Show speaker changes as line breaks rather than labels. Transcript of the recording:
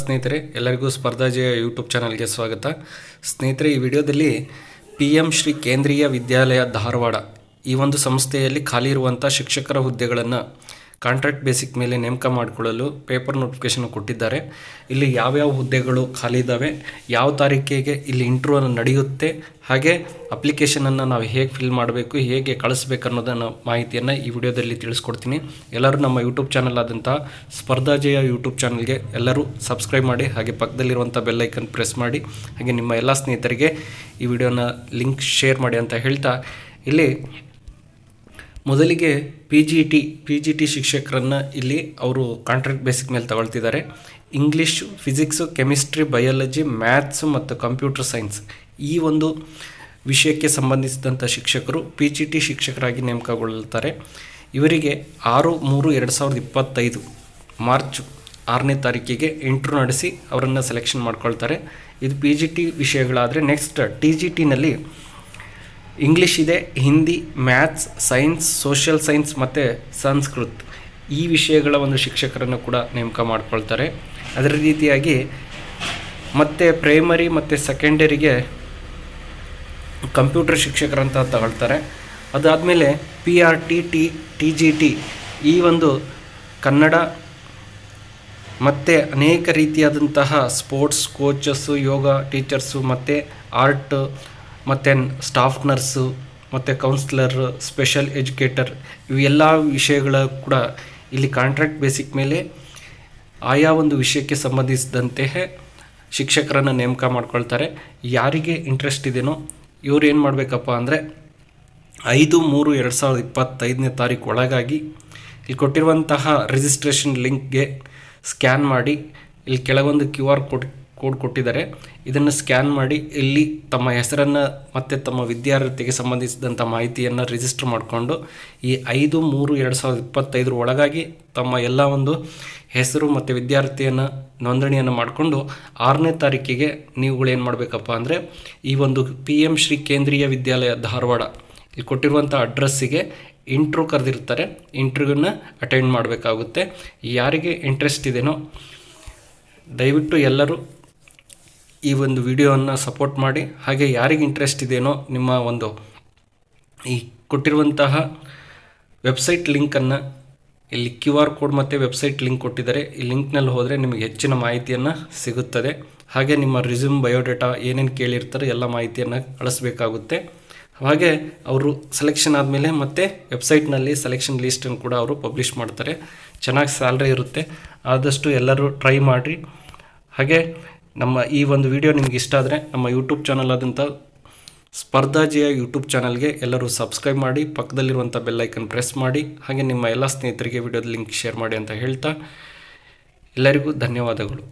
ಸ್ನೇಹಿತರೆ, ಎಲ್ಲರಿಗೂ ಸ್ಪರ್ಧಾಜಯ ಯೂಟ್ಯೂಬ್ ಚಾನಲ್ಗೆ ಸ್ವಾಗತ. ಸ್ನೇಹಿತರೆ, ಈ ವಿಡಿಯೋದಲ್ಲಿ PM ಶ್ರೀ ಕೇಂದ್ರೀಯ ವಿದ್ಯಾಲಯ ಧಾರವಾಡ ಈ ಒಂದು ಸಂಸ್ಥೆಯಲ್ಲಿ ಖಾಲಿ ಇರುವಂಥ ಶಿಕ್ಷಕರ ಹುದ್ದೆಗಳನ್ನು ಕಾಂಟ್ರಾಕ್ಟ್ ಬೇಸಿಕ್ ಮೇಲೆ ನೇಮಕ ಮಾಡಿಕೊಳ್ಳಲು ಪೇಪರ್ ನೋಟಿಫಿಕೇಷನ್ ಕೊಟ್ಟಿದ್ದಾರೆ. ಇಲ್ಲಿ ಯಾವ್ಯಾವ ಹುದ್ದೆಗಳು ಖಾಲಿ ಇದ್ದಾವೆ, ಯಾವ ತಾರೀಕಿಗೆ ಇಲ್ಲಿ ಇಂಟರ್ವ್ಯೂ ನಡೆಯುತ್ತೆ, ಹಾಗೆ ಅಪ್ಲಿಕೇಶನನ್ನು ನಾವು ಹೇಗೆ ಫಿಲ್ ಮಾಡಬೇಕು, ಹೇಗೆ ಕಳಿಸ್ಬೇಕು ಅನ್ನೋದನ್ನು ಮಾಹಿತಿಯನ್ನು ಈ ವಿಡಿಯೋದಲ್ಲಿ ತಿಳಿಸ್ಕೊಡ್ತೀನಿ. ಎಲ್ಲರೂ ನಮ್ಮ ಯೂಟ್ಯೂಬ್ ಚಾನಲ್ ಆದಂಥ ಸ್ಪರ್ಧಾಜಯ ಯೂಟ್ಯೂಬ್ ಚಾನಲ್ಗೆ ಎಲ್ಲರೂ ಸಬ್ಸ್ಕ್ರೈಬ್ ಮಾಡಿ, ಹಾಗೆ ಪಕ್ಕದಲ್ಲಿರುವಂಥ ಬೆಲ್ ಐಕನ್ ಪ್ರೆಸ್ ಮಾಡಿ, ಹಾಗೆ ನಿಮ್ಮ ಎಲ್ಲ ಸ್ನೇಹಿತರಿಗೆ ಈ ವಿಡಿಯೋನ ಲಿಂಕ್ ಶೇರ್ ಮಾಡಿ ಅಂತ ಹೇಳ್ತಾ, ಇಲ್ಲಿ ಮೊದಲಿಗೆ ಪಿ ಜಿ ಟಿ ಶಿಕ್ಷಕರನ್ನು ಇಲ್ಲಿ ಅವರು ಕಾಂಟ್ರಾಕ್ಟ್ ಬೇಸಿಕ್ ಮೇಲೆ ತಗೊಳ್ತಿದ್ದಾರೆ. English, physics, chemistry, biology, maths ಮತ್ತು ಕಂಪ್ಯೂಟರ್ ಸೈನ್ಸ್ ಈ ಒಂದು ವಿಷಯಕ್ಕೆ ಸಂಬಂಧಿಸಿದಂಥ ಶಿಕ್ಷಕರು PGT ಶಿಕ್ಷಕರಾಗಿ ನೇಮಕಗೊಳ್ಳುತ್ತಾರೆ. ಇವರಿಗೆ 6/3/2025 ಮಾರ್ಚ್ 6ನೇ ತಾರೀಕಿಗೆ ಇಂಟರ್ವ್ಯೂ ನಡೆಸಿ ಅವರನ್ನು ಸೆಲೆಕ್ಷನ್ ಮಾಡ್ಕೊಳ್ತಾರೆ. ಇದು PGT ವಿಷಯಗಳಾದರೆ, ನೆಕ್ಸ್ಟ್ TGTನಲ್ಲಿ ಇಂಗ್ಲೀಷ್ ಇದೆ, Hindi, maths, science, social science ಮತ್ತು ಸಂಸ್ಕೃತ್ ಈ ವಿಷಯಗಳ ಒಂದು ಶಿಕ್ಷಕರನ್ನು ಕೂಡ ನೇಮಕ ಮಾಡ್ಕೊಳ್ತಾರೆ. ಅದರ ರೀತಿಯಾಗಿ ಮತ್ತು ಪ್ರೈಮರಿ ಮತ್ತು ಸೆಕೆಂಡರಿಗೆ ಕಂಪ್ಯೂಟರ್ ಶಿಕ್ಷಕರಂತ ತಗೊಳ್ತಾರೆ. ಅದಾದಮೇಲೆ PRT, TGT ಈ ಒಂದು ಕನ್ನಡ ಮತ್ತು ಅನೇಕ ರೀತಿಯಾದಂತಹ ಸ್ಪೋರ್ಟ್ಸ್ ಕೋಚಸ್ಸು, ಯೋಗ ಟೀಚರ್ಸು ಮತ್ತು ಆರ್ಟ್ ಮತ್ತು ಸ್ಟಾಫ್ ನರ್ಸು ಮತ್ತು ಕೌನ್ಸಿಲರ್, ಸ್ಪೆಷಲ್ ಎಜುಕೇಟರ್ ಇವೆಲ್ಲ ವಿಷಯಗಳ ಕೂಡ ಇಲ್ಲಿ ಕಾಂಟ್ರಾಕ್ಟ್ ಬೇಸಿಕ್ ಮೇಲೆ ಆಯಾ ಒಂದು ವಿಷಯಕ್ಕೆ ಸಂಬಂಧಿಸಿದಂತೆ ಶಿಕ್ಷಕರನ್ನು ನೇಮಕ ಮಾಡ್ಕೊಳ್ತಾರೆ. ಯಾರಿಗೆ ಇಂಟ್ರೆಸ್ಟ್ ಇದೆಯೋ ಇವ್ರು ಏನು ಮಾಡಬೇಕಪ್ಪ ಅಂದರೆ 5/3/2025ನೇ ತಾರೀಕು ಒಳಗಾಗಿ ಇಲ್ಲಿ ಕೊಟ್ಟಿರುವಂತಹ ರಿಜಿಸ್ಟ್ರೇಷನ್ ಲಿಂಕ್ಗೆ ಸ್ಕ್ಯಾನ್ ಮಾಡಿ, ಇಲ್ಲಿ ಕೆಳಗೊಂದು QR ಕೋಡ್ ಕೊಟ್ಟಿದ್ದಾರೆ, ಇದನ್ನು ಸ್ಕ್ಯಾನ್ ಮಾಡಿ ಇಲ್ಲಿ ತಮ್ಮ ಹೆಸರನ್ನು ಮತ್ತು ತಮ್ಮ ವಿದ್ಯಾರ್ಥಿಗೆ ಸಂಬಂಧಿಸಿದಂಥ ಮಾಹಿತಿಯನ್ನು ರಿಜಿಸ್ಟರ್ ಮಾಡಿಕೊಂಡು ಈ 5/3/2025 ಒಳಗಾಗಿ ತಮ್ಮ ಎಲ್ಲ ಒಂದು ಹೆಸರು ಮತ್ತು ವಿದ್ಯಾರ್ಥಿಯನ್ನು ನೋಂದಣಿಯನ್ನು ಮಾಡಿಕೊಂಡು 6ನೇ ತಾರೀಕಿಗೆ ನೀವುಗಳೇನು ಮಾಡಬೇಕಪ್ಪ ಅಂದರೆ ಈ ಒಂದು PM ಶ್ರೀ ಕೇಂದ್ರೀಯ ವಿದ್ಯಾಲಯ ಧಾರವಾಡ ಇಲ್ಲಿ ಕೊಟ್ಟಿರುವಂಥ ಅಡ್ರೆಸ್ಸಿಗೆ ಇಂಟ್ರ್ಯೂ ಕರೆದಿರ್ತಾರೆ, ಇಂಟ್ರ್ಯೂನ ಅಟೆಂಡ್ ಮಾಡಬೇಕಾಗುತ್ತೆ. ಯಾರಿಗೆ ಇಂಟ್ರೆಸ್ಟ್ ಇದೆಯೋ ದಯವಿಟ್ಟು ಎಲ್ಲರೂ ಈ ಒಂದು ವಿಡಿಯೋವನ್ನು ಸಪೋರ್ಟ್ ಮಾಡಿ. ಹಾಗೆ ಯಾರಿಗೆ ಇಂಟ್ರೆಸ್ಟ್ ಇದೆಯೋ ನಿಮ್ಮ ಒಂದು ಈ ಕೊಟ್ಟಿರುವಂತಹ ವೆಬ್ಸೈಟ್ ಲಿಂಕನ್ನು ಇಲ್ಲಿ QR ಕೋಡ್ ಮತ್ತು ವೆಬ್ಸೈಟ್ ಲಿಂಕ್ ಕೊಟ್ಟಿದ್ದಾರೆ, ಈ ಲಿಂಕ್ನಲ್ಲಿ ಹೋದರೆ ನಿಮಗೆ ಹೆಚ್ಚಿನ ಮಾಹಿತಿಯನ್ನು ಸಿಗುತ್ತದೆ. ಹಾಗೆ ನಿಮ್ಮ ರಿಸ್ಯೂಮ್, ಬಯೋಡೇಟಾ ಏನೇನು ಕೇಳಿರ್ತಾರೆ ಎಲ್ಲ ಮಾಹಿತಿಯನ್ನು ಕಳಿಸ್ಬೇಕಾಗುತ್ತೆ. ಹಾಗೆ ಅವರು ಸೆಲೆಕ್ಷನ್ ಆದಮೇಲೆ ಮತ್ತೆ ವೆಬ್ಸೈಟ್ನಲ್ಲಿ ಸೆಲೆಕ್ಷನ್ ಲೀಸ್ಟನ್ನು ಕೂಡ ಅವರು ಪಬ್ಲಿಷ್ ಮಾಡ್ತಾರೆ. ಚೆನ್ನಾಗಿ ಸ್ಯಾಲ್ರಿ ಇರುತ್ತೆ, ಆದಷ್ಟು ಎಲ್ಲರೂ ಟ್ರೈ ಮಾಡಿರಿ. ಹಾಗೆ ನಮ್ಮ ಈ ಒಂದು ವಿಡಿಯೋ ನಿಮ್ಗೆ ಇಷ್ಟ ಆದರೆ ನಮ್ಮ ಯೂಟ್ಯೂಬ್ ಚಾನಲ್ ಆದಂಥ ಸ್ಪರ್ಧಾಜಯ ಯೂಟ್ಯೂಬ್ ಚಾನಲ್ಗೆ ಎಲ್ಲರೂ ಸಬ್ಸ್ಕ್ರೈಬ್ ಮಾಡಿ, ಪಕ್ಕದಲ್ಲಿರುವಂಥ ಬೆಲ್ ಐಕನ್ ಪ್ರೆಸ್ ಮಾಡಿ, ಹಾಗೆ ನಿಮ್ಮ ಎಲ್ಲ ಸ್ನೇಹಿತರಿಗೆ ವಿಡಿಯೋದ ಲಿಂಕ್ ಶೇರ್ ಮಾಡಿ ಅಂತ ಹೇಳ್ತಾ ಎಲ್ಲರಿಗೂ ಧನ್ಯವಾದಗಳು.